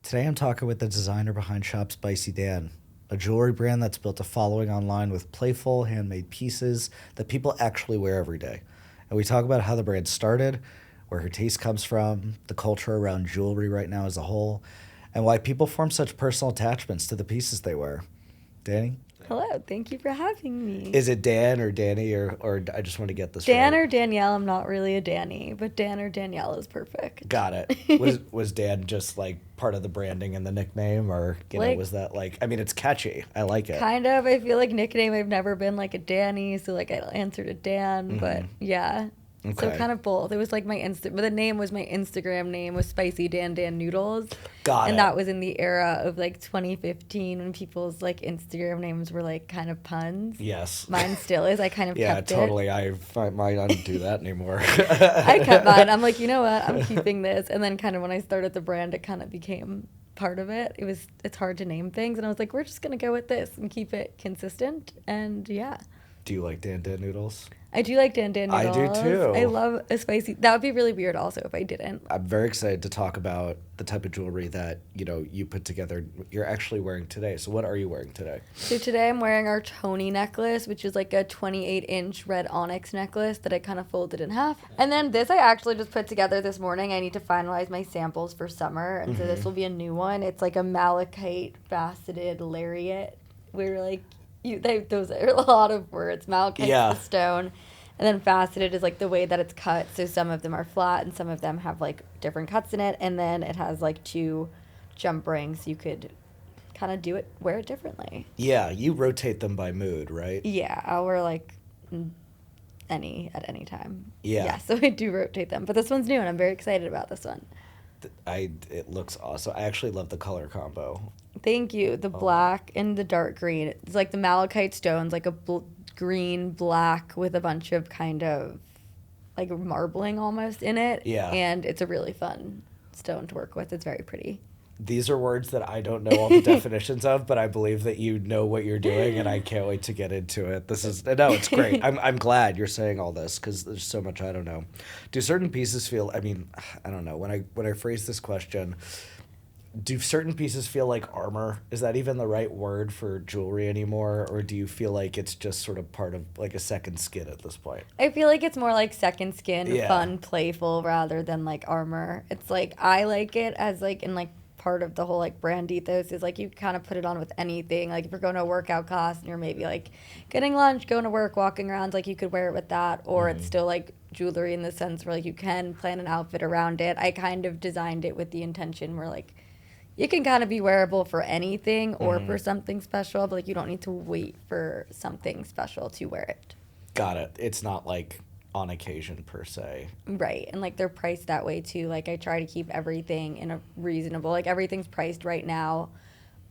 Today I'm talking with the designer behind Shop Spicy Dan, a jewelry brand that's built a following online with playful, handmade pieces that people actually wear every day. And we talk about how the brand started, where her taste comes from, the culture around jewelry right now as a whole, and why people form such personal attachments to the pieces they wear. Danny? Hello, thank you for having me. Is it Dan or Danny or I just want to get this Dan right? or Danielle, I'm not really a Danny, but Dan or Danielle is perfect. Got it. Was Dan just like part of the branding and the nickname, or was that like? I mean, it's catchy. I like it. Kind of. I feel like nickname, I've never been like a Danny, so like I answered a Dan, but yeah. So Okay. kind of both. It was like but the name was my Instagram name was Spicy Dan Noodles. Got and it. that was in the era of like 2015 when people's like Instagram names were like kind of puns. Yes. Mine still is. I kind of Yeah, kept totally. it. I don't do that anymore. I kept mine. I'm like, you know what? I'm keeping this. And then kind of when I started the brand, it kind of became part of it. It's hard to name things, and I was like, we're just gonna go with this and keep it consistent. And yeah. Do you like Dan noodles? I do like Dan I do noodles. too. I love a spicy. That would be really weird also if I didn't. I'm very excited to talk about the type of jewelry that, you put together. You're actually wearing today. So what are you wearing today? So today I'm wearing our Tony necklace, which is like a 28-inch red onyx necklace that I kind of folded in half. And then this I actually just put together this morning. I need to finalize my samples for summer, and so this will be a new one. It's like a malachite faceted lariat. We're like, those are a lot of words. Malachite is the stone. And then faceted is like the way that it's cut. So some of them are flat and some of them have like different cuts in it. And then it has like 2 jump rings. You could kind of wear it differently. Yeah, you rotate them by mood, right? Yeah, I'll wear like at any time. Yeah. Yeah, so I do rotate them. But this one's new and I'm very excited about this one. It looks awesome. I actually love the color combo. Thank you. The black and the dark green. It's like the malachite stones, like a green, black with a bunch of kind of like marbling almost in it. Yeah. And it's a really fun stone to work with. It's very pretty. These are words that I don't know all the definitions of, but I believe that you know what you're doing, and I can't wait to get into it. It's great. I'm glad you're saying all this because there's so much I don't know. Do certain pieces feel? I mean, I don't know. When I phrase this question, do certain pieces feel like armor? Is that even the right word for jewelry anymore, or do you feel like it's just sort of part of like a second skin at this point? I feel like it's more like second skin, Yeah. fun, playful, rather than like armor. It's like I like it as like in like part of the whole like brand ethos is like you kind of put it on with anything. Like if you're going to a workout class and you're maybe like getting lunch, going to work, walking around, like you could wear it with that, or it's still like jewelry in the sense where like you can plan an outfit around it. I kind of designed it with the intention where like it can kind of be wearable for anything or for something special, but like you don't need to wait for something special to wear it. Got it. It's not like on occasion per se. Right. And like they're priced that way too. Like I try to keep everything in a reasonable, like everything's priced right now.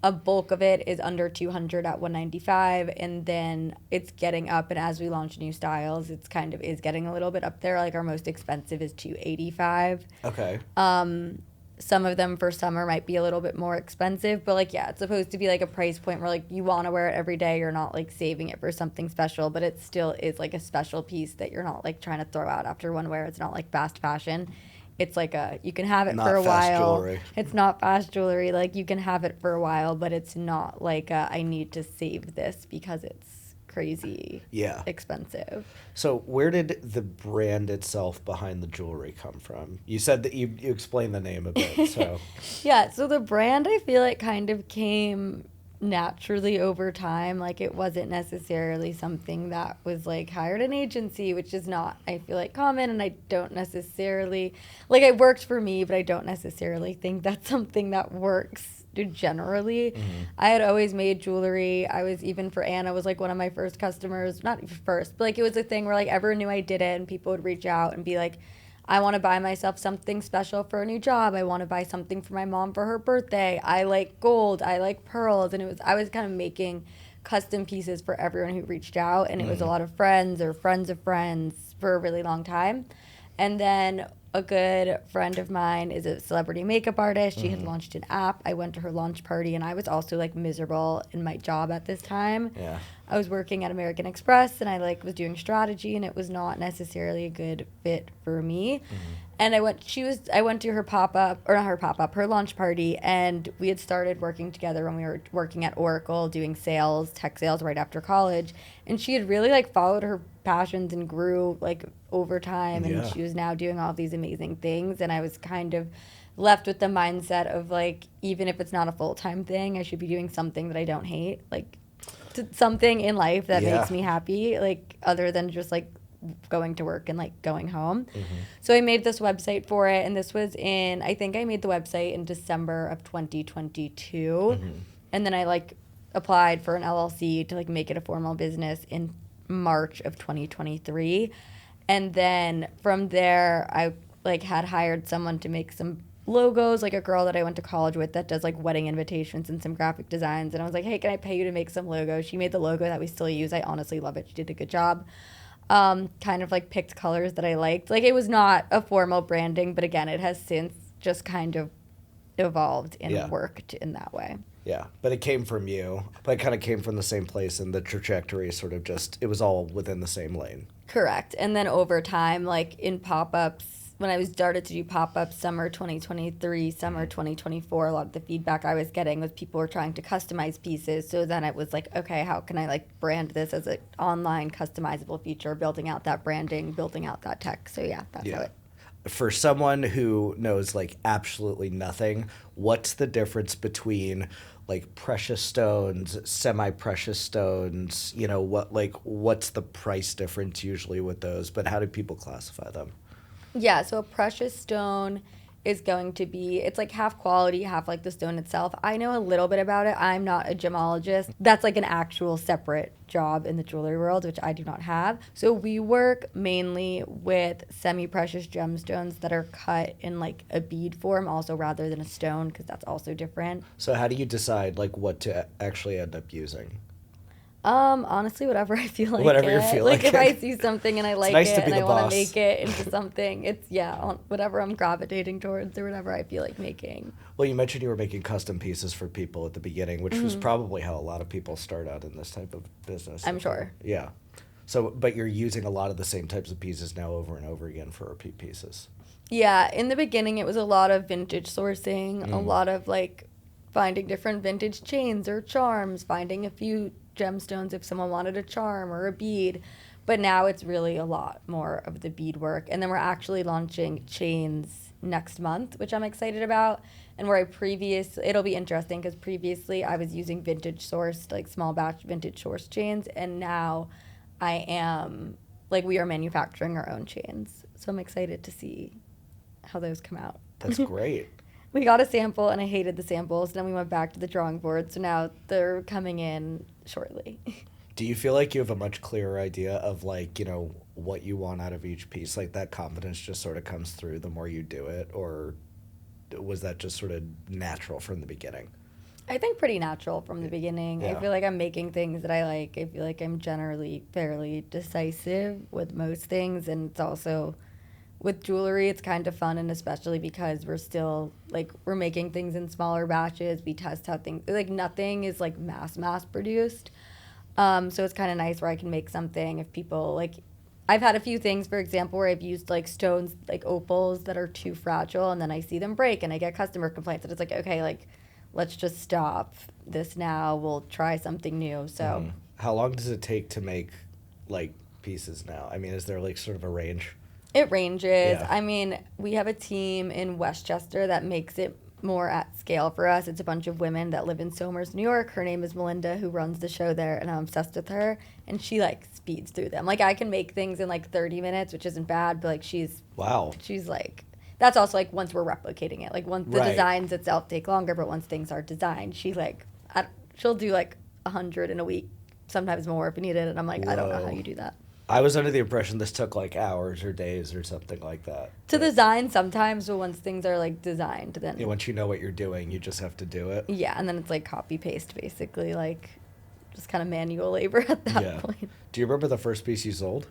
A bulk of it is under 200 at 195, and then it's getting up, and as we launch new styles, it's kind of is getting a little bit up there. Like our most expensive is 285. Okay. Some of them for summer might be a little bit more expensive, but like yeah, it's supposed to be like a price point where like you want to wear it every day. You're not like saving it for something special, but it still is like a special piece that you're not like trying to throw out after one wear. It's not like fast fashion. It's like you can have it Not for a fast while. jewelry. It's not fast jewelry. Like you can have it for a while, but it's not like I need to save this because it's crazy expensive. So where did the brand itself behind the jewelry come from? You said that you explained the name a bit, so. Yeah, so the brand I feel like kind of came naturally over time. Like it wasn't necessarily something that was like hired an agency, which is not, I feel like, common, and I don't necessarily, like it worked for me, but I don't necessarily think that's something that works generally. I had always made jewelry. I was, even for Anna, was like one of my first customers, not first, but like it was a thing where like everyone knew I did it, and people would reach out and be like, I want to buy myself something special for a new job. I want to buy something for my mom for her birthday. I like gold. I like pearls. And I was kind of making custom pieces for everyone who reached out. And it was a lot of friends or friends of friends for a really long time. And then a good friend of mine is a celebrity makeup artist. She had launched an app. I went to her launch party, and I was also like miserable in my job at this time. Yeah. I was working at American Express and I like was doing strategy and it was not necessarily a good fit for me. And I went to her pop-up, or not her pop-up, her launch party, and we had started working together when we were working at Oracle doing sales, tech sales right after college. And she had really like followed her passions and grew like over time, and she was now doing all these amazing things. And I was kind of left with the mindset of like, even if it's not a full-time thing, I should be doing something that I don't hate, like something in life that makes me happy, like other than just like going to work and like going home. So I made this website for it, and this was I think I made the website in December of 2022. And then I like applied for an LLC to like make it a formal business in March of 2023. And then from there I like had hired someone to make some logos, like a girl that I went to college with that does like wedding invitations and some graphic designs. And I was like, hey, can I pay you to make some logos? She made the logo that we still use. I honestly love it. She did a good job. Kind of like picked colors that I liked. Like it was not a formal branding, but again, it has since just kind of evolved and worked in that way. Yeah, but it came from you. But it kind of came from the same place, and the trajectory sort of just, it was all within the same lane. Correct. And then over time, like in pop-ups, when I was started to do pop-ups summer 2023, summer 2024, a lot of the feedback I was getting was people were trying to customize pieces. So then it was like, okay, how can I like brand this as an online customizable feature, building out that branding, building out that tech. So yeah, that's how it. For someone who knows like absolutely nothing, what's the difference between like precious stones, semi-precious stones, you know, what's the price difference usually with those, but how do people classify them? Yeah, so a precious stone is going to be, it's like half quality, half like the stone itself. I know a little bit about it. I'm not a gemologist. That's like an actual separate job in the jewelry world, which I do not have. So we work mainly with semi-precious gemstones that are cut in like a bead form also rather than a stone, because that's also different. So how do you decide like what to actually end up using? Honestly, whatever I feel like. Whatever you feel like. Like if I see something and I like nice it and I want boss. to make it into something, it's whatever I'm gravitating towards or whatever I feel like making. Well, you mentioned you were making custom pieces for people at the beginning, which was probably how a lot of people start out in this type of business. I'm sure. Yeah. So, but you're using a lot of the same types of pieces now over and over again for repeat pieces. Yeah, in the beginning it was a lot of vintage sourcing, a lot of like finding different vintage chains or charms, finding a few gemstones if someone wanted a charm or a bead. But now it's really a lot more of the bead work. And then we're actually launching chains next month, which I'm excited about. And where it'll be interesting because previously I was using vintage sourced, like small batch vintage sourced chains. And now I am, like we are manufacturing our own chains. So I'm excited to see how those come out. That's great. We got a sample and I hated the samples. Then we went back to the drawing board. So now they're coming in shortly. Do you feel like you have a much clearer idea of like, you know, what you want out of each piece? Like that confidence just sort of comes through the more you do it, or was that just sort of natural from the beginning? I think pretty natural from the beginning. Yeah. I feel like I'm making things that I like. I feel like I'm generally fairly decisive with most things, and it's also with jewelry, it's kind of fun, and especially because we're still like we're making things in smaller batches. We test how things like nothing is like mass produced. So it's kind of nice where I can make something if people like. I've had a few things, for example, where I've used like stones, like opals that are too fragile, and then I see them break, and I get customer complaints. And it's like, okay, like let's just stop this now. We'll try something new. So, how long does it take to make like pieces now? I mean, is there like sort of a range? It ranges. Yeah. I mean, we have a team in Westchester that makes it more at scale for us. It's a bunch of women that live in Somers, New York. Her name is Melinda, who runs the show there, and I'm obsessed with her. And she like speeds through them. Like I can make things in like 30 minutes, which isn't bad, but like she's like, that's also like once we're replicating it. Like once the designs itself take longer, but once things are designed, she'll do like 100 in a week, sometimes more if needed. And I'm like, I don't know how you do that. I was under the impression this took like hours or days or something like that. To design sometimes, but once things are like designed, then once you know what you're doing, you just have to do it. Yeah, and then it's like copy paste basically, like just kind of manual labor at that point. Do you remember the first piece you sold?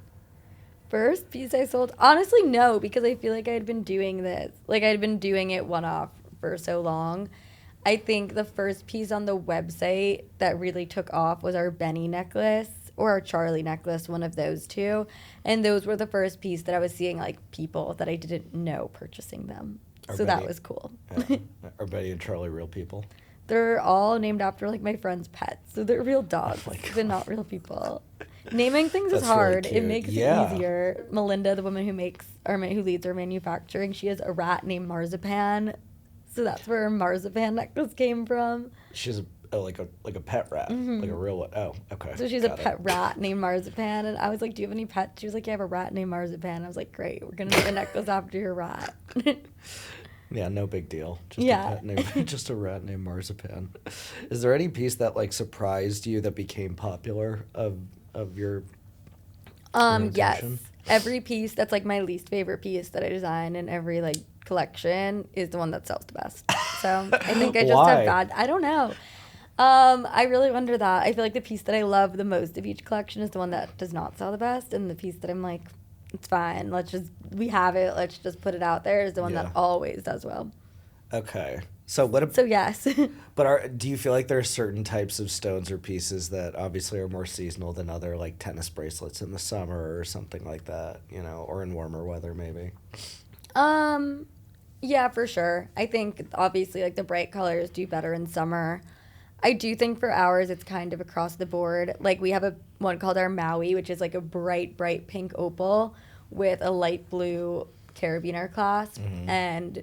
First piece I sold? Honestly, no, because I feel like I had been doing this. Like I'd been doing it one-off for so long. I think the first piece on the website that really took off was our Benny necklace or our Charlie necklace, one of those two. And those were the first piece that I was seeing like people that I didn't know purchasing them. Are So Benny, that was cool. yeah. Are Betty and Charlie real people? They're all named after like my friend's pets. So they're real dogs, but not real people. Naming things is hard. Really it makes it easier. Melinda, the woman who makes who leads our manufacturing, she has a rat named Marzipan. So that's where her marzipan necklace came from. She's like a pet rat, like a real one. Oh, okay. So she's a pet rat named Marzipan, and I was like, "Do you have any pets?" She was like, "Yeah, I have a rat named Marzipan." I was like, "Great, we're gonna make a necklace after your rat." Yeah, no big deal. Just a pet name, just a rat named Marzipan. Is there any piece that like surprised you that became popular of your yes. Every piece that's like my least favorite piece that I design in every like collection is the one that sells the best. So I think I just have bad. I don't know. I really wonder that. I feel like the piece that I love the most of each collection is the one that does not sell the best, and the piece that I'm like, it's fine. We have it. Let's just put it out there is the one that always does well. Okay. So yes. But do you feel like there are certain types of stones or pieces that obviously are more seasonal than other, like tennis bracelets in the summer or something like that, or in warmer weather maybe? Yeah, for sure. I think obviously like the bright colors do better in summer. I do think for ours it's kind of across the board. Like we have one called our Maui, which is like a bright pink opal with a light blue carabiner clasp, and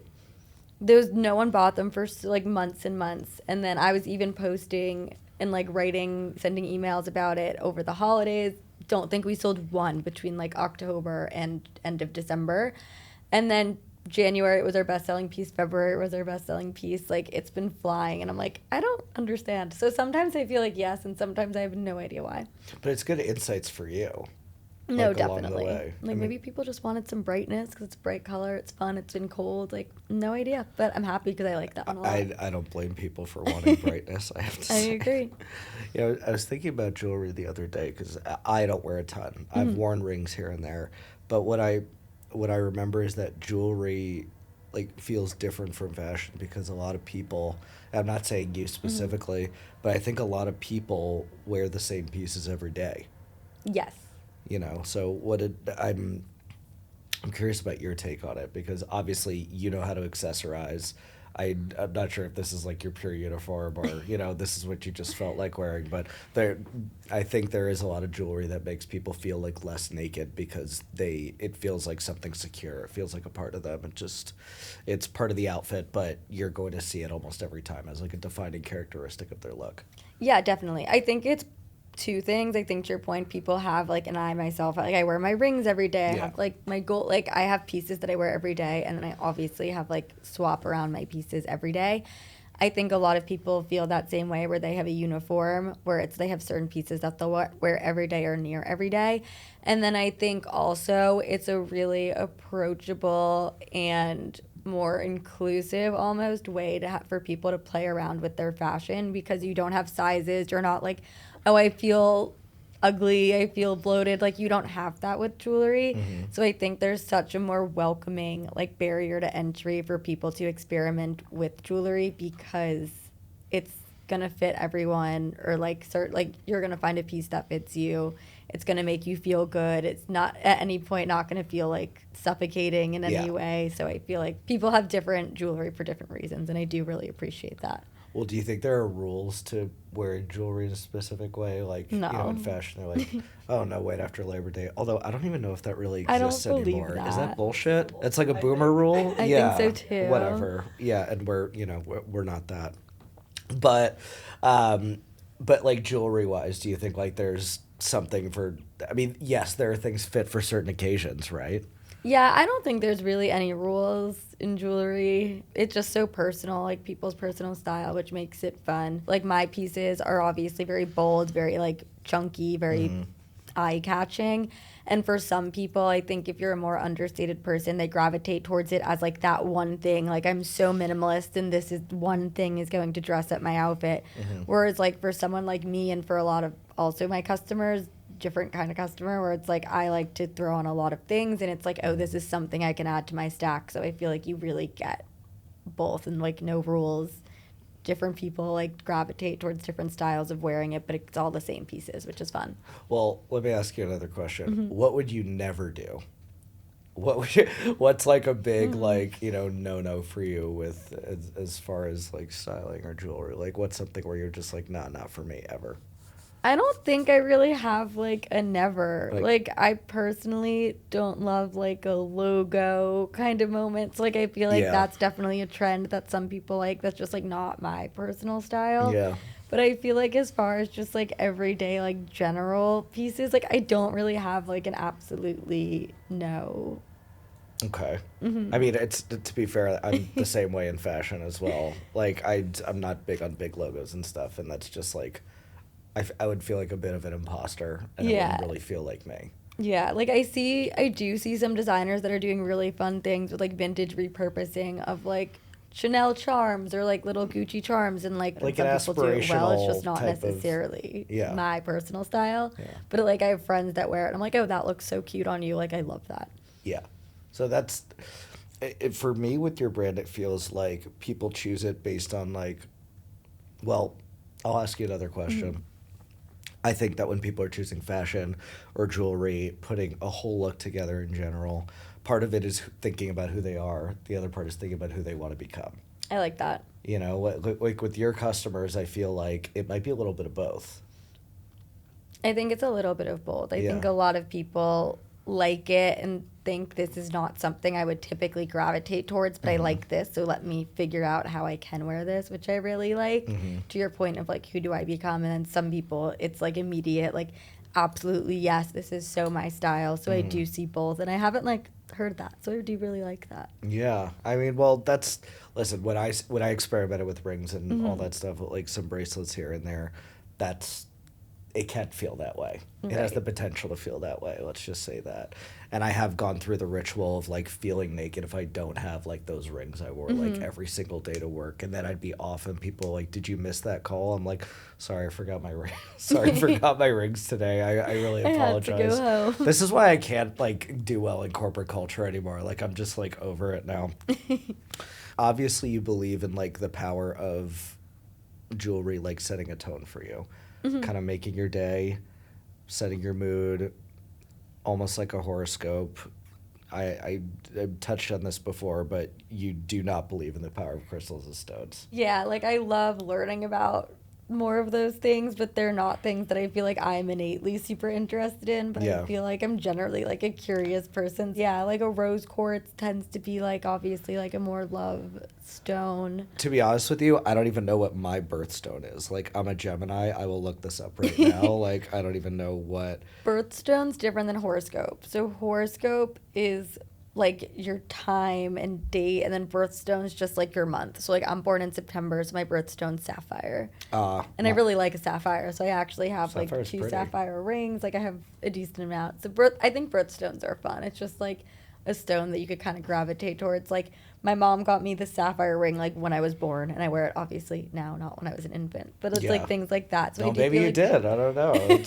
no one bought them for like months and months. And then I was even posting and like sending emails about it over the holidays. Don't think we sold one between like October and end of December. And then January it was our best-selling piece. February it was our best-selling piece. Like it's been flying, and I'm like, I don't understand. So sometimes I feel like yes, and sometimes I have no idea why. But it's good insights for you. No, like, definitely. Along the way. Like maybe people just wanted some brightness because it's a bright color. It's fun. It's been cold. Like no idea, but I'm happy because I like that one a lot. I don't blame people for wanting brightness. I have to say. I agree. I was thinking about jewelry the other day because I don't wear a ton. I've worn rings here and there, but what I remember is that jewelry like feels different from fashion because a lot of people, I'm not saying you specifically, but I think a lot of people wear the same pieces every day. Yes. So I'm curious about your take on it because obviously you know how to accessorize. I'm not sure if this is like your pure uniform or this is what you just felt like wearing, but I think there is a lot of jewelry that makes people feel like less naked because it feels like something secure. It feels like a part of them. It's part of the outfit, but you're going to see it almost every time as like a defining characteristic of their look. Yeah, definitely. I think it's two things. I think to your point, people have like, and I myself, like I wear my rings every day. I have like my gold, like I have pieces that I wear every day, and then I obviously have like swap around my pieces every day. I think a lot of people feel that same way where they have a uniform where they have certain pieces that they'll wear every day or near every day. And then I think also it's a really approachable and more inclusive almost way for people to play around with their fashion because you don't have sizes. You're not like, oh, I feel ugly, I feel bloated. Like you don't have that with jewelry. So I think there's such a more welcoming like barrier to entry for people to experiment with jewelry because it's gonna fit everyone or like you're gonna find a piece that fits you. It's gonna make you feel good. It's not at any point not gonna feel like suffocating in any way. So I feel like people have different jewelry for different reasons, and I do really appreciate that. Well, do you think there are rules to wearing jewelry in a specific way? Like, in fashion, they're like, oh, no, wait after Labor Day. Although, I don't even know if that really exists anymore. That. Is that bullshit? It's like a boomer rule? I think so, too. Whatever. Yeah, and we're not that. But like, jewelry-wise, do you think, like, there's something for... I mean, yes, there are things fit for certain occasions, right? Yeah, I don't think there's really any rules in jewelry. It's just so personal, like people's personal style, which makes it fun. Like my pieces are obviously very bold, very like chunky, very eye-catching. And for some people, I think if you're a more understated person, they gravitate towards it as like that one thing. Like I'm so minimalist and this is one thing is going to dress up my outfit. Whereas like for someone like me and for a lot of also my customers, different kind of customer where it's like I like to throw on a lot of things and it's like, oh, this is something I can add to my stack. So I feel like you really get both and like no rules. different people like gravitate towards different styles of wearing it, but it's all the same pieces, which is fun. Well, let me ask you another question. Mm-hmm. What would you never do? What's like a big like, you know, no for you with as far as like styling or jewelry? Like what's something where you're just like, nah, not for me ever? I don't think I really have like a never. Like- I personally don't love like a logo kind of moments. Like I feel like Yeah. that's definitely a trend that some people like. That's just like not my personal style. Yeah. But I feel like as far as just like everyday like general pieces, like I don't really have like an absolutely no. Okay. Mm-hmm. I mean, it's to be fair, I'm the same way in fashion as well. Like I'm not big on big logos and stuff, and that's just like I would feel like a bit of an imposter, and it Yeah. wouldn't really feel like me. Yeah, like I do see some designers that are doing really fun things with like vintage repurposing of like Chanel charms or like little Gucci charms, and like Like some an people do it well. It's just aspirational not type of- necessarily Yeah. my personal style. Yeah. But like I have friends that wear it. And I'm like, oh, that looks so cute on you. Like I love that. Yeah. So that's for me with your brand. It feels like people choose it based on like. Well, I'll ask you another question. I think that when people are choosing fashion or jewelry, putting a whole look together in general, part of it is thinking about who they are. The other part is thinking about who they want to become. I like that. You know, like with your customers, I feel like it might be a little bit of both. I think it's a little bit of both. I think Yeah. a lot of people like it and think this is not something I would typically gravitate towards, but I like this, so let me figure out how I can wear this, which I really like. To your point of like, who do I become? And then some people, it's like immediate, like, absolutely, yes, this is so my style. So I do see both, and I haven't like heard that, so I do really like that. Yeah, I mean, well, that's listen. When I experimented with rings and all that stuff, like some bracelets here and there, that's it can't feel that way. It has Right. the potential to feel that way. Let's just say that. And I have gone through the ritual of like feeling naked if I don't have like those rings I wore like every single day to work, and then I'd be off and people like, "Did you miss that call?" I'm like, "Sorry, I forgot my ring. Sorry, I forgot my rings today. I really I had to go apologize." home. This is why I can't like do well in corporate culture anymore. Like I'm just like over it now. Obviously, you believe in like the power of jewelry, like setting a tone for you, kind of making your day, setting your mood, almost like a horoscope. I touched on this before, but you do not believe in the power of crystals as stones. Yeah, like I love learning about more of those things, but they're not things that I feel like I'm innately super interested in, but Yeah. I feel like I'm generally like a curious person. Yeah, like a rose quartz tends to be like obviously like a more love stone. To be honest with you, I don't even know what my birthstone is. Like I'm a Gemini. I will look this up right now. Like I don't even know what. Birthstone's different than horoscope. So horoscope is like your time and date, and then birthstone's just like your month. So like I'm born in September, so my birthstone's sapphire. And I really like a sapphire, so I actually have Sapphire's like 2 pretty. sapphire rings. Like I have a decent amount. So I think birthstones are fun. It's just like a stone that you could kind of gravitate towards. Like my mom got me the sapphire ring like when I was born, and I wear it obviously now, not when I was an infant. But it's Yeah. like things like that. So No, I do maybe feel you like, did. I don't know.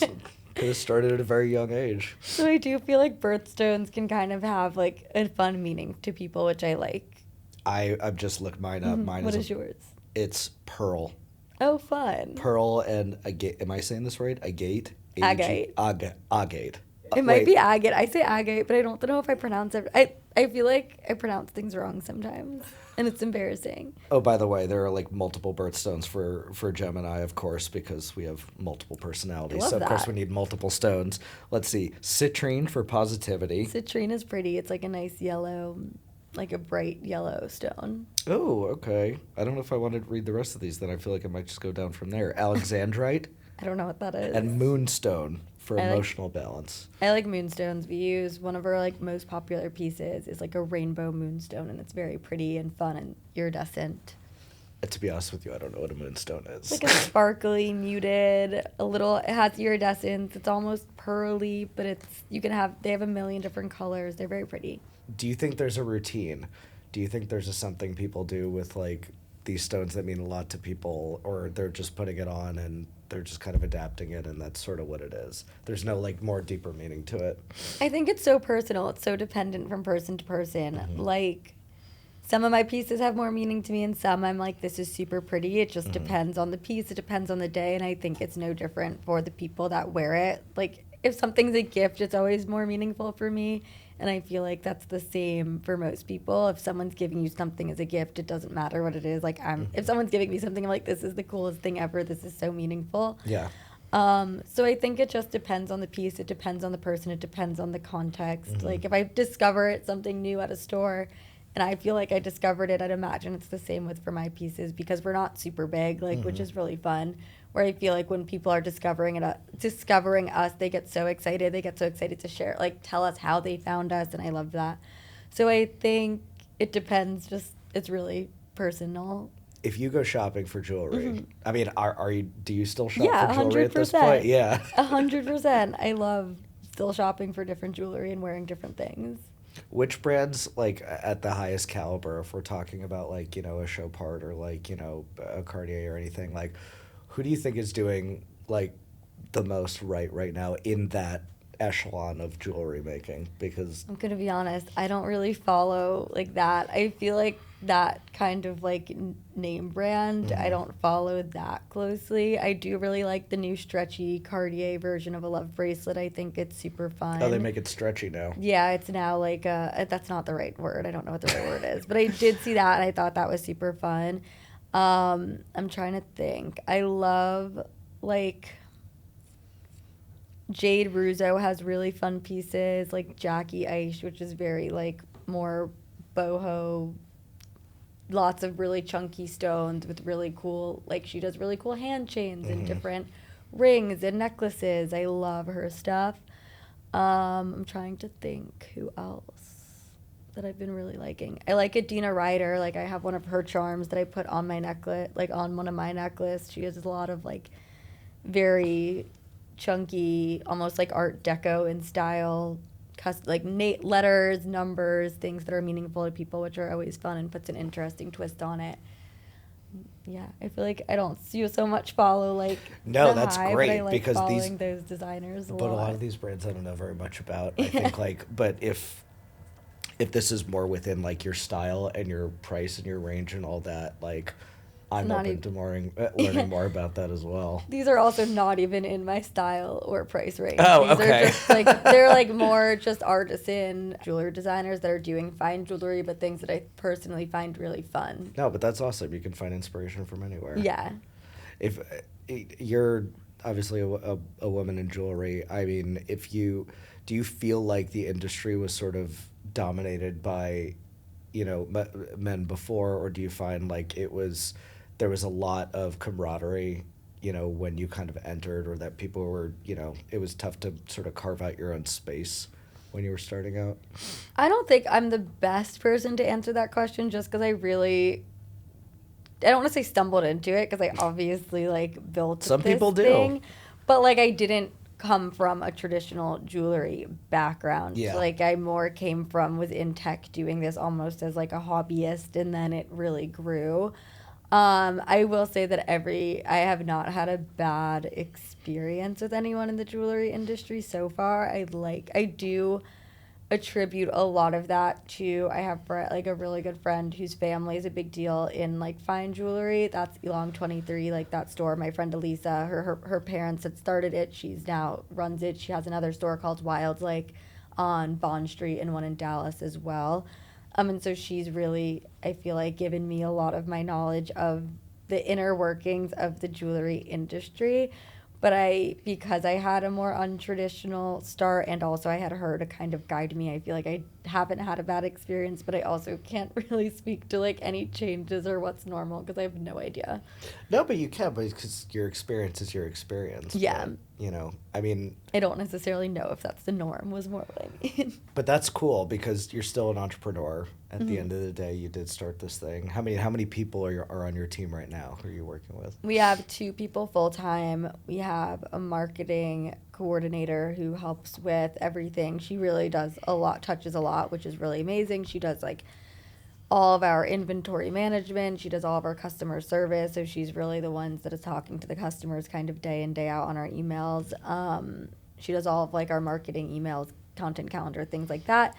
Could have started at a very young age. So I do feel like birthstones can kind of have like a fun meaning to people, which I like. I've just looked mine up. Mine What is is yours? It's pearl. Oh, fun. Pearl and agate. Am I saying this right? Agate? Agate. Agate. It might be agate. I say agate, but I don't know if I pronounce it. I feel like I pronounce things wrong sometimes, and it's embarrassing. Oh, by the way, there are like multiple birthstones for Gemini, of course, because we have multiple personalities. Love So, of course, that. we need multiple stones. Let's see. Citrine for positivity. Citrine is pretty. It's like a nice yellow, like a bright yellow stone. Oh, okay. I don't know if I want to read the rest of these, then I feel like I might just go down from there. Alexandrite I don't know what that is. and moonstone for I like- emotional balance. I like moonstones. We use one of our like most popular pieces is like a rainbow moonstone, and it's very pretty and fun and iridescent. To be honest with you, I don't know what a moonstone is. It's like a sparkly, muted, a little. It has iridescence. It's almost pearly, but they have a million different colors. They're very pretty. Do you think there's a routine? Do you think there's something people do with like these stones that mean a lot to people, or they're just putting it on and they're just kind of adapting it and that's sort of what it is? There's no like more deeper meaning to it. I think it's so personal. It's so dependent from person to person. Like some of my pieces have more meaning to me, and some I'm like, this is super pretty. It just depends on the piece. It depends on the day, and I think it's no different for the people that wear it. Like, if something's a gift, it's always more meaningful for me, and I feel like that's the same for most people. If someone's giving you something as a gift, it doesn't matter what it is. Like, if someone's giving me something, I'm like, this is the coolest thing ever. This is so meaningful. Yeah. So I think it just depends on the piece. It depends on the person. It depends on the context. Like, if I discover it something new at a store and I feel like I discovered it, I'd imagine it's the same with for my pieces, because we're not super big, like, which is really fun. Where I feel like when people are discovering us, they get so excited. They get so excited to share, like, tell us how they found us, and I love that. So I think it depends. Just, it's really personal. If you go shopping for jewelry, I mean, do you still shop Yeah, for jewelry at this 100%. point? Yeah. 100%. I love still shopping for different jewelry and wearing different things. Which brands, like, at the highest caliber, if we're talking about, like, you know, a Chopard or, like, you know, a Cartier or anything, like, who do you think is doing, like, the most right now in that echelon of jewelry making? Because I'm going to be honest, I don't really follow, like, that. I feel like that kind of, like, name brand, I don't follow that closely. I do really like the new stretchy Cartier version of a love bracelet. I think it's super fun. oh, they make it stretchy now. Yeah, it's now like that's not the right word. I don't know what the right word is, but I did see that and I thought that was super fun. I'm trying to think. I love, like, Jade Russo has really fun pieces, like Jackie Aish, which is very, like, more boho, lots of really chunky stones with really cool, like, she does really cool hand chains and different rings and necklaces. I love her stuff. I'm trying to think who else that I've been really liking. I like Adina Ryder. Like, I have one of her charms that I put on my necklace, like, on one of my necklaces. She has a lot of, like, very chunky, almost like Art Deco in style, like letters, numbers, things that are meaningful to people, which are always fun and puts an interesting twist on it. Yeah, I feel like I don't see so much follow, like, No, the that's high, great, but I like because following those designers but a lot lot. of these brands I don't know very much about. I think, like, but if this is more within, like, your style and your price and your range and all that, like, I'm not open even- to learning more about that as well. These are also not even in my style or price range. Oh, These okay. are just, like, they're, like, more just artisan jewelry designers that are doing fine jewelry, but things that I personally find really fun. No, but that's awesome. You can find inspiration from anywhere. Yeah. If you're obviously a woman in jewelry, I mean, do you feel like the industry was sort of dominated by, you know, men before, or do you find like there was a lot of camaraderie, you know, when you kind of entered, or that people were, you know, it was tough to sort of carve out your own space when you were starting out? I don't think I'm the best person to answer that question, just because I don't want to say stumbled into it, because I obviously, like, built Some this people do. thing, but, like, I didn't come from a traditional jewelry background. Yeah. Like, I more was in tech doing this almost as, like, a hobbyist, and then it really grew. I will say that I have not had a bad experience with anyone in the jewelry industry so far. I do attribute a lot of that to, I have like a really good friend whose family is a big deal in, like, fine jewelry. That's Elong 23, like, that store. My friend Elisa, her parents had started it. She's now runs it. She has another store called Wilds, like, on Bond Street, and one in Dallas as well. And so she's really, I feel like, given me a lot of my knowledge of the inner workings of the jewelry industry. But because I had a more untraditional start, and also I had her to kind of guide me, I feel like I haven't had a bad experience, but I also can't really speak to, like, any changes or what's normal, because I have no idea. No, but you can, because your experience is your experience. Yeah. But, you know, I mean, I don't necessarily know if that's the norm, was more what I mean. but that's cool, because you're still an entrepreneur. At the end of the day, you did start this thing. How many people are on your team right now? Who are you working with? We have 2 people full-time. We have a marketing coordinator who helps with everything. She really does a lot, touches a lot, which is really amazing. She does, like, all of our inventory management. She does all of our customer service. So she's really the ones that is talking to the customers kind of day in, day out on our emails. She does all of, like, our marketing emails, content calendar, things like that.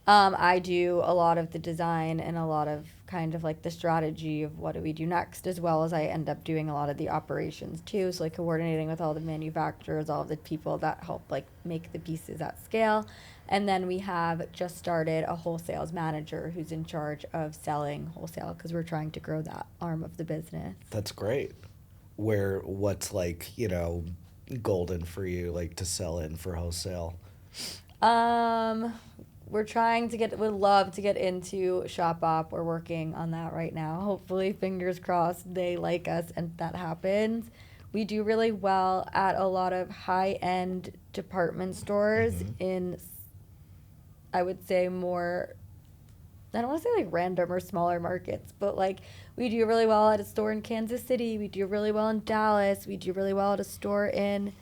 I do a lot of the design and a lot of kind of like the strategy of what do we do next, as well as I end up doing a lot of the operations too. So like coordinating with all the manufacturers, all of the people that help like make the pieces at scale. And then we have just started a wholesales manager who's in charge of selling wholesale because we're trying to grow that arm of the business. That's great. What's like, golden for you, like to sell in for wholesale? We're trying to would love to get into shop op. We're working on that right now. Hopefully, fingers crossed, they like us and that happens. We do really well at a lot of high-end department stores in, I would say, more, I don't want to say like random or smaller markets, but like we do really well at a store in Kansas City. We do really well in Dallas. We do really well at a store in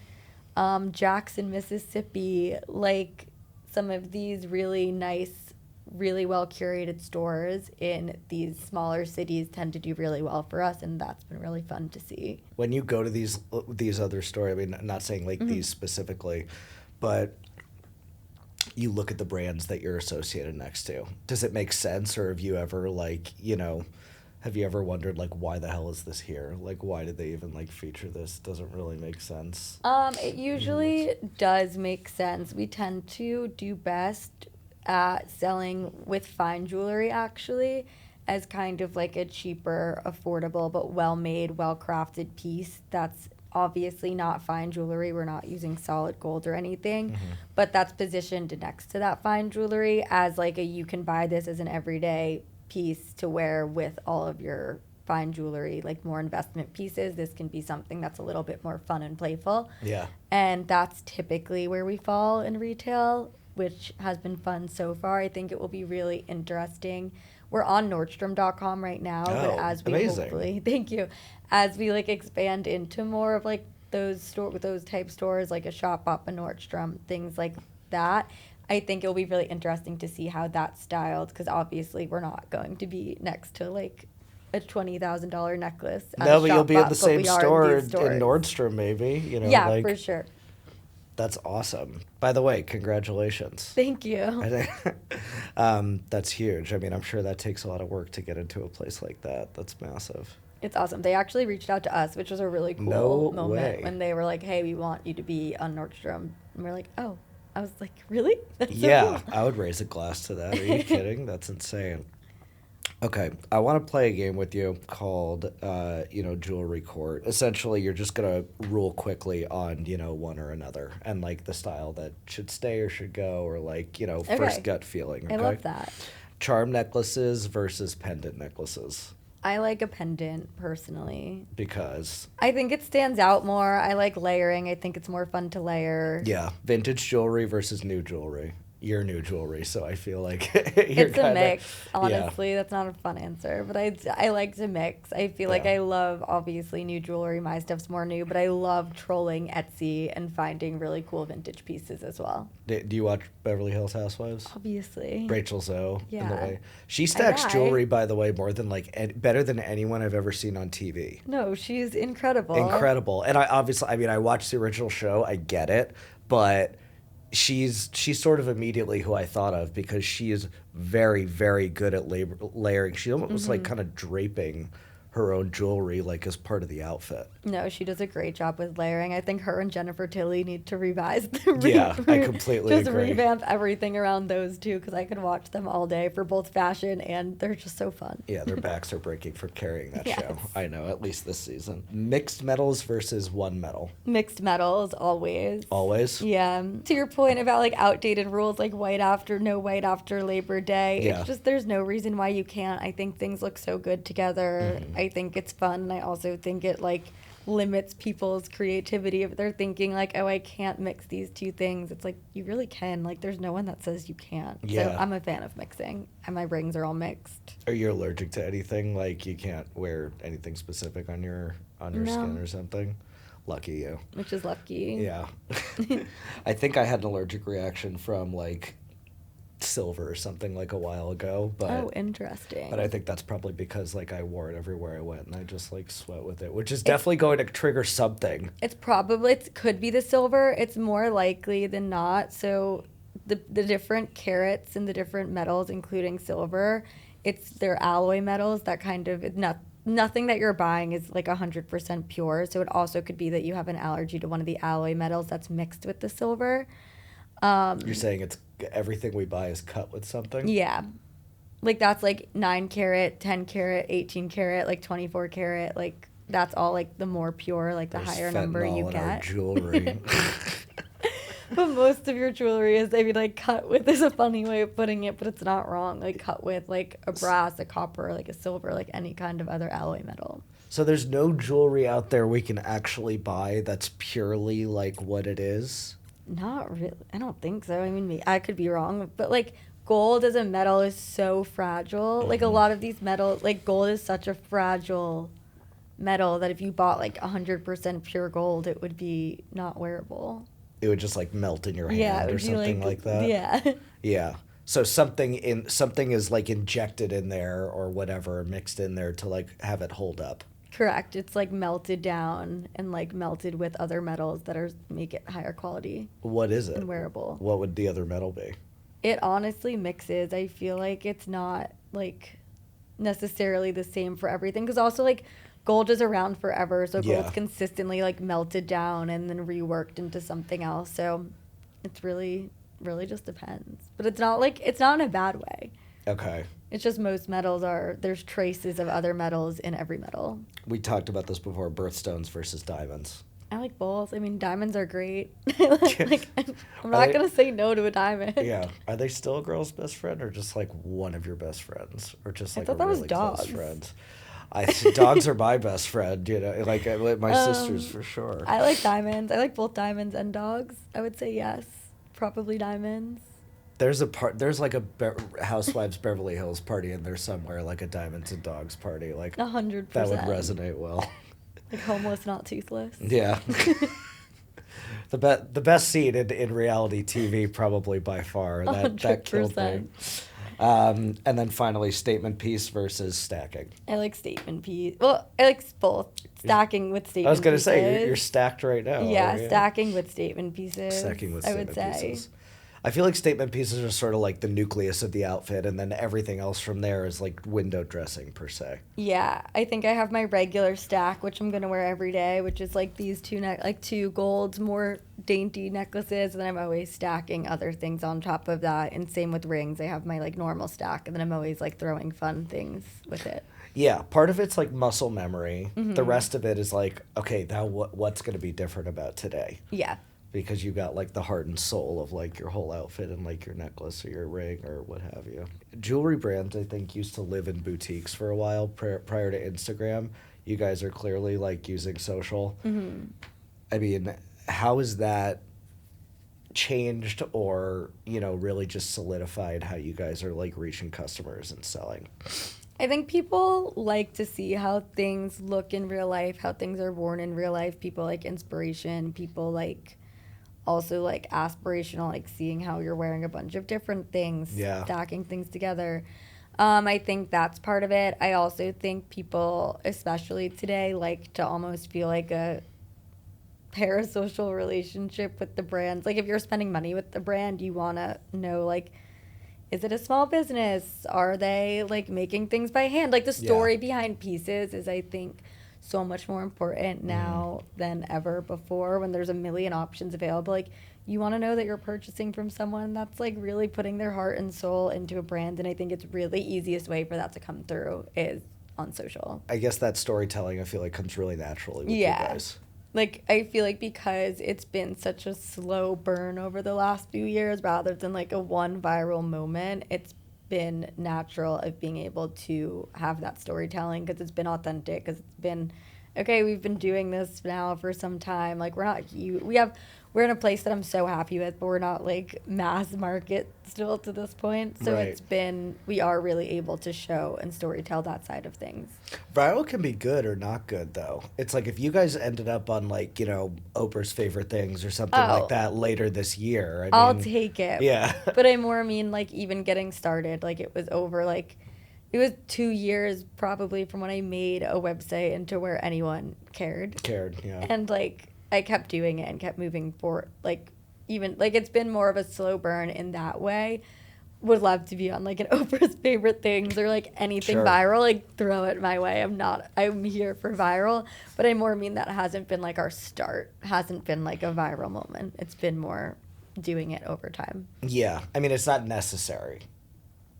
Jackson, Mississippi. Like some of these really nice, really well curated stores in these smaller cities tend to do really well for us, and that's been really fun to see. When you go to these other stores, I mean, I'm not saying like these specifically, but you look at the brands that you're associated next to. Does it make sense, or have you ever have you ever wondered like why the hell is this here? Like why did they even like feature this? Doesn't really make sense. It usually does make sense. We tend to do best at selling with fine jewelry actually, as kind of like a cheaper, affordable, but well-made, well-crafted piece that's obviously not fine jewelry. We're not using solid gold or anything, but that's positioned next to that fine jewelry as like you can buy this as an everyday piece to wear with all of your fine jewelry, like more investment pieces. This can be something that's a little bit more fun and playful. Yeah. And that's typically where we fall in retail, which has been fun so far. I think it will be really interesting. We're on Nordstrom.com right now, but as we hopefully, thank you, as we like expand into more of like those type stores, like a Shop Up, a Nordstrom, things like that, I think it'll be really interesting to see how that's styled, because obviously we're not going to be next to like a $20,000 necklace. No, but you'll be in the same store in Nordstrom, maybe. Yeah, like, for sure. That's awesome. By the way, congratulations. Thank you. That's huge. I mean, I'm sure that takes a lot of work to get into a place like that. That's massive. It's awesome. They actually reached out to us, which was a really cool moment when they were like, hey, we want you to be on Nordstrom. And we're like, oh. I was like, really? That's so cool. I would raise a glass to that. Are you kidding? That's insane. Okay, I want to play a game with you called, Jewelry Court. Essentially, you're just going to rule quickly on, one or another, and, like, the style that should stay or should go, or, like, first gut feeling. Okay? I love that. Charm necklaces versus pendant necklaces. I like a pendant, personally. Because? I think it stands out more. I like layering. I think it's more fun to layer. Yeah. Vintage jewelry versus new jewelry. Your new jewelry, so I feel like it's a mix, honestly. Yeah. That's not a fun answer, but I like to mix. I feel like I love, obviously, new jewelry. My stuff's more new, but I love trolling Etsy and finding really cool vintage pieces as well. Do you watch Beverly Hills Housewives? Obviously. Rachel Zoe. Yeah. She stacks jewelry, by the way, more than better than anyone I've ever seen on TV. No, she's incredible. Incredible. And I watched the original show. I get it, but she's sort of immediately who I thought of, because she is very, very good at layering. She almost like kind of draping her own jewelry like as part of the outfit. No, she does a great job with layering. I think her and Jennifer Tilly need to revise. I completely agree. Just revamp everything around those two, because I could watch them all day for both fashion, and they're just so fun. Yeah, their backs are breaking for carrying that show. I know, at least this season. Mixed metals versus one metal. Mixed metals, always. Always? Yeah. To your point about like outdated rules, like no white after Labor Day. Yeah. It's just there's no reason why you can't. I think things look so good together. I think it's fun, and I also think it like limits people's creativity if they're thinking like, oh, I can't mix these two things. It's like, you really can. Like, there's no one that says you can't. Yeah. So I'm a fan of mixing, and my rings are all mixed. Are you allergic to anything? Like, you can't wear anything specific on your skin or something? Lucky you. Which is lucky. Yeah. I think I had an allergic reaction from like silver or something like a while ago, but interesting. But I think that's probably because like I wore it everywhere I went, and I just like sweat with it, which is definitely going to trigger something. It could be the silver. It's more likely than not. So the different carats and the different metals, including silver, they're alloy metals that kind of, nothing that you're buying is like 100% pure. So it also could be that you have an allergy to one of the alloy metals that's mixed with the silver. You're saying it's everything we buy is cut with something? Yeah. Like that's like 9 carat, 10 carat, 18 carat, like 24 carat. Like that's all like the more pure, like the higher number you in get. Our jewelry. But most of your jewelry is, I mean, like cut with is a funny way of putting it, but it's not wrong. Like cut with like a brass, a copper, like a silver, like any kind of other alloy metal. So there's no jewelry out there we can actually buy that's purely like what it is? Not really. I don't think so. I mean, I could be wrong, but like gold as a metal is so fragile. Like a lot of these metals, like gold is such a fragile metal that if you bought like 100% pure gold, it would be not wearable. It would just like melt in your hand or something like that. Yeah. Yeah. So something is like injected in there or whatever, mixed in there to like have it hold up. Correct. It's like melted down and like melted with other metals that make it higher quality. What is it? And wearable. What would the other metal be? It honestly mixes. I feel like it's not like necessarily the same for everything, because also like gold is around forever, so gold's consistently like melted down and then reworked into something else. So it's really just depends. But it's not in a bad way. Okay. It's just most metals there's traces of other metals in every metal. We talked about this before, birthstones versus diamonds. I like both. I mean, diamonds are great. Like, I'm not going to say no to a diamond. Yeah. Are they still a girl's best friend or just like one of your best friends? Or just like I thought that really was dogs. close friend? Dogs are my best friend, you know, like my sisters for sure. I like diamonds. I like both diamonds and dogs. I would say yes, probably diamonds. There's like a Housewives Beverly Hills party in there somewhere, like a diamonds and dogs party, like 100%. That would resonate well. Like homeless, not toothless. Yeah. The best scene in reality TV, probably by far. That killed me. And then finally, statement piece versus stacking. I like statement piece. Well, I like both. Stacking with statement pieces. I was going to say, you're stacked right now. Yeah, stacking with statement pieces. Stacking with statement pieces. I feel like statement pieces are sort of like the nucleus of the outfit, and then everything else from there is like window dressing per se. Yeah, I think I have my regular stack, which I'm gonna wear every day, which is like these two gold, more dainty necklaces, and then I'm always stacking other things on top of that. And same with rings, I have my like normal stack, and then I'm always like throwing fun things with it. Yeah, part of it's like muscle memory. Mm-hmm. The rest of it is like, okay, now what's gonna be different about today? Yeah. Because you got like the heart and soul of like your whole outfit and like your necklace or your ring or what have you. Jewelry brands, I think, used to live in boutiques for a while prior to Instagram. You guys are clearly like using social. Mm-hmm. I mean, how has that changed or, you know, really just solidified how you guys are like reaching customers and selling? I think people like to see how things look in real life, how things are worn in real life. People like inspiration. People like also like aspirational, like seeing how you're wearing a bunch of different things, stacking things together. I think that's part of it. I also think people, especially today, like to almost feel like a parasocial relationship with the brands. Like if you're spending money with the brand, you want to know like, is it a small business? Are they like making things by hand? Like the story behind pieces is, I think, so much more important now than ever before when there's a million options available. Like you want to know that you're purchasing from someone that's like really putting their heart and soul into a brand. And I think it's really easiest way for that to come through is on social. I guess that storytelling, I feel like, comes really naturally with you guys. Like, I feel like because it's been such a slow burn over the last few years rather than like a one viral moment, it's been natural of being able to have that storytelling because it's been authentic, because it's been, okay, we've been doing this now for some time. Like, we're in a place that I'm so happy with, but we're not like mass market still to this point. So it's been, we are really able to show and storytell that side of things. Viral can be good or not good though. It's like if you guys ended up on like, you know, Oprah's favorite things or something like that later this year. I'll take it. Yeah. But I more mean like even getting started, like it was over like, it was 2 years probably from when I made a website into where anyone cared. Yeah. And like, I kept doing it and kept moving forward, like even, like, it's been more of a slow burn in that way. Would love to be on, like, an Oprah's favorite things or, like, anything viral. Like, throw it my way. I'm here for viral. But I more mean that hasn't been, like, our start. Hasn't been, like, a viral moment. It's been more doing it over time. Yeah. I mean, it's not necessary,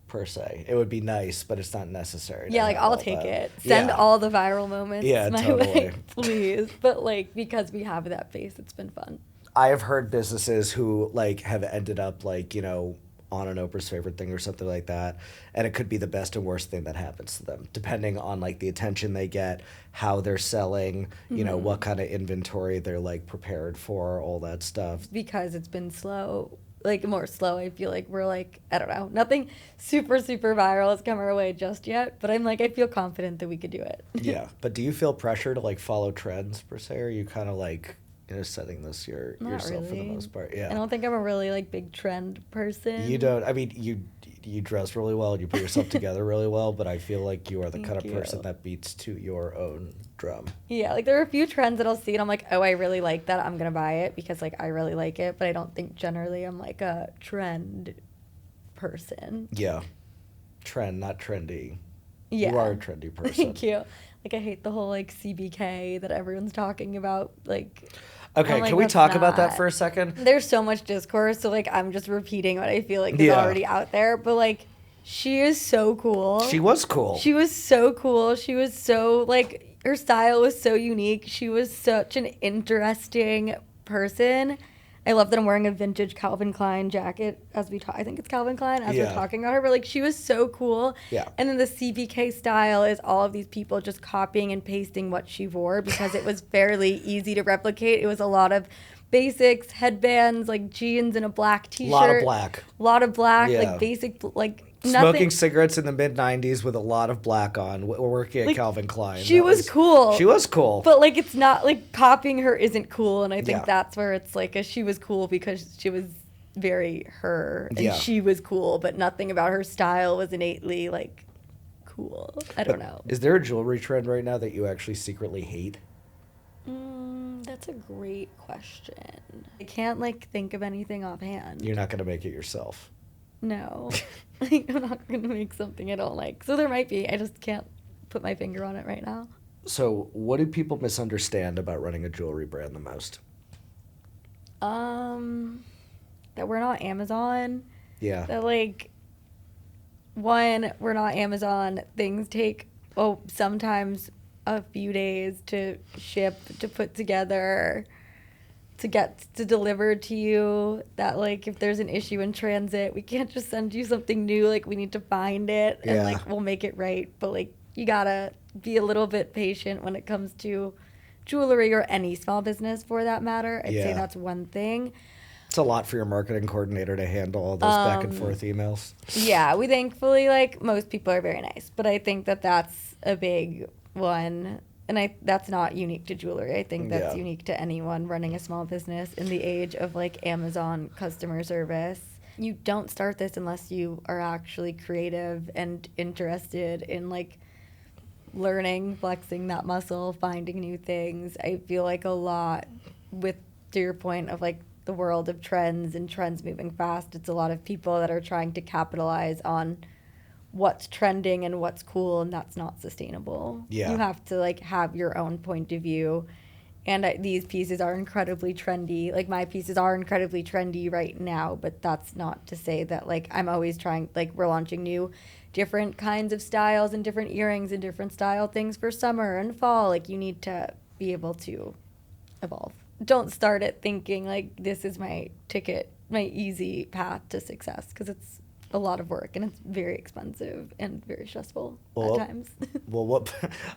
per se. It would be nice, but it's not necessary. Yeah, like, I'll take it. Send all the viral moments my way, please. But, like, because we have that base, it's been fun. I have heard businesses who, like, have ended up, like, you know, on an Oprah's favorite thing or something like that, and it could be the best and worst thing that happens to them, depending on, like, the attention they get, how they're selling, you know, what kind of inventory they're, like, prepared for, all that stuff. Because it's been slow, like, more slow, I feel like we're, like, I don't know, nothing super, super viral has come our way just yet, but I'm, like, I feel confident that we could do it. Yeah, but do you feel pressure to, like, follow trends, per se, or are you kind of, like, you know, setting this yourself really. For the most part? Yeah. I don't think I'm a really, like, big trend person. You don't. I mean, you dress really well and you put yourself together really well, but I feel like you are the kind of person that beats to your own drum. Yeah, like, there are a few trends that I'll see and I'm like, oh, I really like that. I'm gonna buy it because, like, I really like it. But I don't think generally I'm, like, a trend person. Yeah, trend, not trendy. Yeah, you are a trendy person. Thank you. Like, I hate the whole, like, CBK that everyone's talking about, like. Okay, like, can we talk about that for a second? There's so much discourse, so, like, I'm just repeating what I feel like is already out there. But, like, she is so cool. She was cool. She was so cool. She was so, like, her style was so unique. She was such an interesting person. I love that I'm wearing a vintage Calvin Klein jacket as we talk. I think it's Calvin Klein as we're talking about her. But, like, she was so cool. Yeah. And then the CBK style is all of these people just copying and pasting what she wore because it was fairly easy to replicate. It was a lot of basics, headbands, like jeans and a black T-shirt. A lot of black, like basic, like nothing. Smoking cigarettes in the mid-90s with a lot of black on. We're working at, like, Calvin Klein. She was cool. She was cool. But, like, it's not, like, copying her isn't cool. And I think that's where it's, like, she was cool because she was very her. And she was cool, but nothing about her style was innately, like, cool. I don't know. Is there a jewelry trend right now that you actually secretly hate? That's a great question. I can't, like, think of anything offhand. You're not going to make it yourself. No. Like, I'm not going to make something I don't like. So there might be. I just can't put my finger on it right now. So what do people misunderstand about running a jewelry brand the most? That we're not Amazon. Yeah. That, like, one, we're not Amazon. Things take, sometimes a few days to ship, to put together, to get to deliver to you. That, like, if there's an issue in transit, we can't just send you something new. Like, we need to find it and like, we'll make it right. But, like, you gotta be a little bit patient when it comes to jewelry or any small business for that matter. I'd say that's one thing. It's a lot for your marketing coordinator to handle all those back and forth emails. Yeah, we thankfully, like, most people are very nice, but I think that that's a big one. And that's not unique to jewelry. I think that's unique to anyone running a small business in the age of, like, Amazon customer service. You don't start this unless you are actually creative and interested in, like, learning, flexing that muscle, finding new things. I feel like a lot to your point of, like, the world of trends and trends moving fast, it's a lot of people that are trying to capitalize on what's trending and what's cool, and that's not sustainable. Yeah. You have to, like, have your own point of view. And these pieces are incredibly trendy. Like, my pieces are incredibly trendy right now, but that's not to say that, like, I'm always trying, like, we're launching new different kinds of styles and different earrings and different style things for summer and fall. Like, you need to be able to evolve. Don't start it thinking, like, this is my ticket, my easy path to success, because it's a lot of work and it's very expensive and very stressful at times.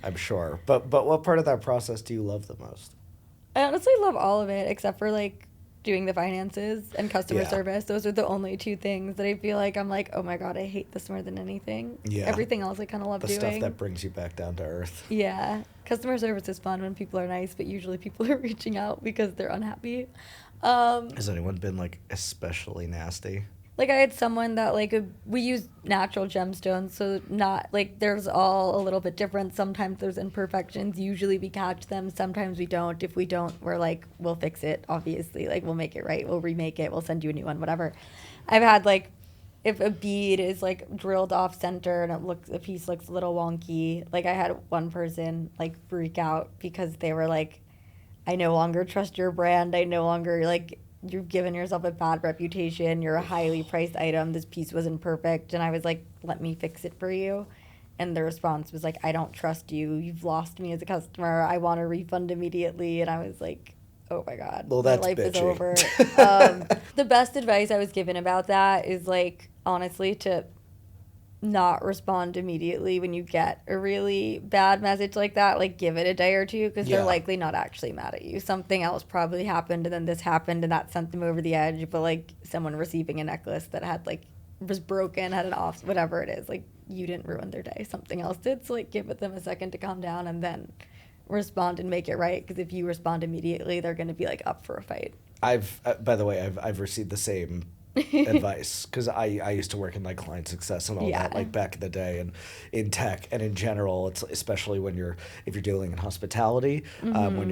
I'm sure. But what part of that process do you love the most? I honestly love all of it except for, like, doing the finances and customer service. Those are the only two things that I feel like I'm like, oh my God, I hate this more than anything. Yeah. Everything else I kind of love doing. The stuff that brings you back down to earth. Yeah. Customer service is fun when people are nice, but usually people are reaching out because they're unhappy. Has anyone been, like, especially nasty? Like I had someone that like we use natural gemstones, so not like there's all a little bit different. Sometimes there's imperfections. Usually we catch them. Sometimes we don't. If we don't, we're like we'll fix it. Obviously, like we'll make it right. We'll remake it. We'll send you a new one. Whatever. I've had like if a bead is like drilled off center and the piece looks a little wonky. Like I had one person like freak out because they were like, I no longer trust your brand. I no longer like you've given yourself a bad reputation. You're a highly priced item. This piece wasn't perfect. And I was like, let me fix it for you. And the response was like, I don't trust you. You've lost me as a customer. I want a refund immediately. And I was like, oh my God, Well, my that's life is bitchy. over. The best advice I was given about that is like, honestly, to not respond immediately when you get a really bad message like that. Like give it a day or two because Yeah. they're likely not actually mad at you. Something else probably happened and then this happened and that sent them over the edge. But like someone receiving a necklace that had like was broken, had an off, whatever it is, like you didn't ruin their day. Something else did. So like give it them a second to calm down and then respond and make it right. Because if you respond immediately, they're going to be like up for a fight. By the way, I've received the same advice because I used to work in like client success and all Yeah. that like back in the day and in tech and in general it's especially if you're dealing in hospitality when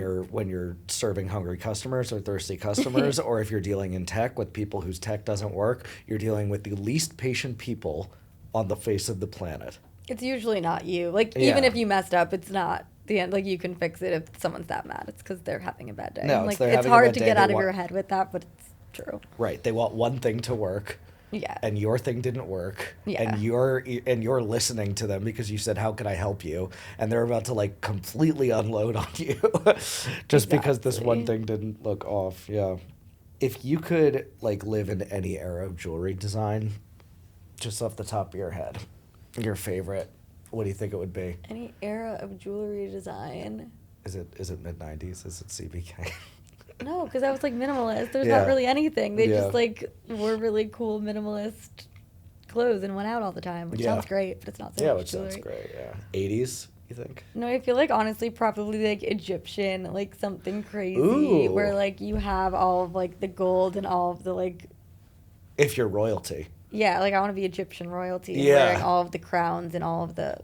you're serving hungry customers or thirsty customers or if you're dealing in tech with people whose tech doesn't work, you're dealing with the least patient people on the face of the planet. It's usually not you. Like even Yeah. if you messed up, it's not the end. Like you can fix it if someone's that mad. It's because they're having a bad day. No, like they're it's having a hard bad to day. get They out of want- your head with that, but it's true. Right. They want one thing to work. Yeah. And your thing didn't work. Yeah. And you're listening to them because you said, "How can I help you?" And they're about to like completely unload on you just because this one Exactly. thing didn't look off. Yeah. If you could like live in any era of jewelry design, just off the top of your head, your favorite, what do you think it would be? Any era of jewelry design? Is it mid-90s? Is it CBK? No, because I was like minimalist. There's Yeah. not really anything. They Yeah. just like were really cool minimalist clothes and went out all the time, which Yeah. sounds great, but it's not so Yeah, much which jewelry. sounds great. Yeah. 80s, you think? No, I feel like honestly probably like Egyptian, like something crazy Ooh. where like you have all of like the gold and all of the like If you're royalty. yeah, like I want to be Egyptian royalty and Yeah. wearing all of the crowns and all of the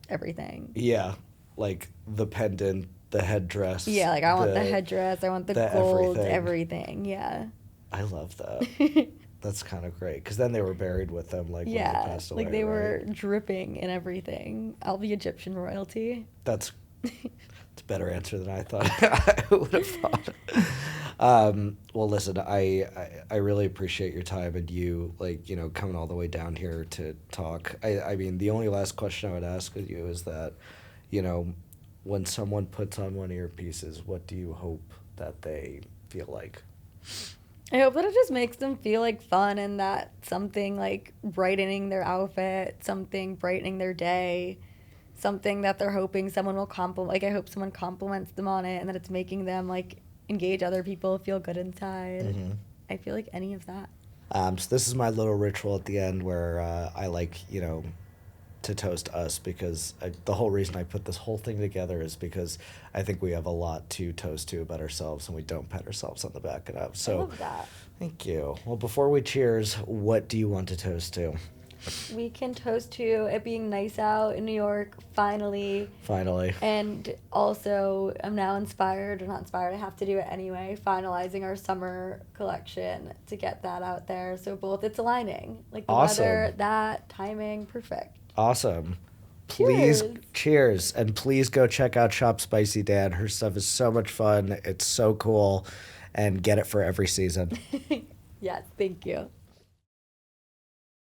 everything. Yeah, like the pendant, the headdress. Yeah, like I want the headdress, I want the the gold, everything. everything. Yeah. I love that. That's kind of great because then they were buried with them, like when they Yeah, passed away. like they were right? dripping in everything. I'll be Egyptian royalty. That's a better answer than I thought I would have thought. Well, listen, I really appreciate your time and you coming all the way down here to talk. I mean, the only last question I would ask of you is that, when someone puts on one of your pieces, what do you hope that they feel like? I hope that it just makes them feel like fun and that something like brightening their outfit, something brightening their day, something that they're hoping someone will compliment. Like I hope someone compliments them on it and that it's making them like engage other people, feel good inside. Mm-hmm. I feel like any of that. So this is my little ritual at the end where I like, to toast us because the whole reason I put this whole thing together is because I think we have a lot to toast to about ourselves and we don't pat ourselves on the back enough. So I love that. thank you. Well, before we cheers, what do you want to toast to? We can toast to it being nice out in New York, finally. Finally. And also, I'm now inspired, or not inspired, I have to do it anyway, finalizing our summer collection to get that out there. So both it's aligning. Like the Awesome. weather, that, timing, perfect. Awesome. Please, Cheers. cheers. And please go check out Shop Spicy Dan. Her stuff is so much fun. It's so cool. And get it for every season. Yes, thank you.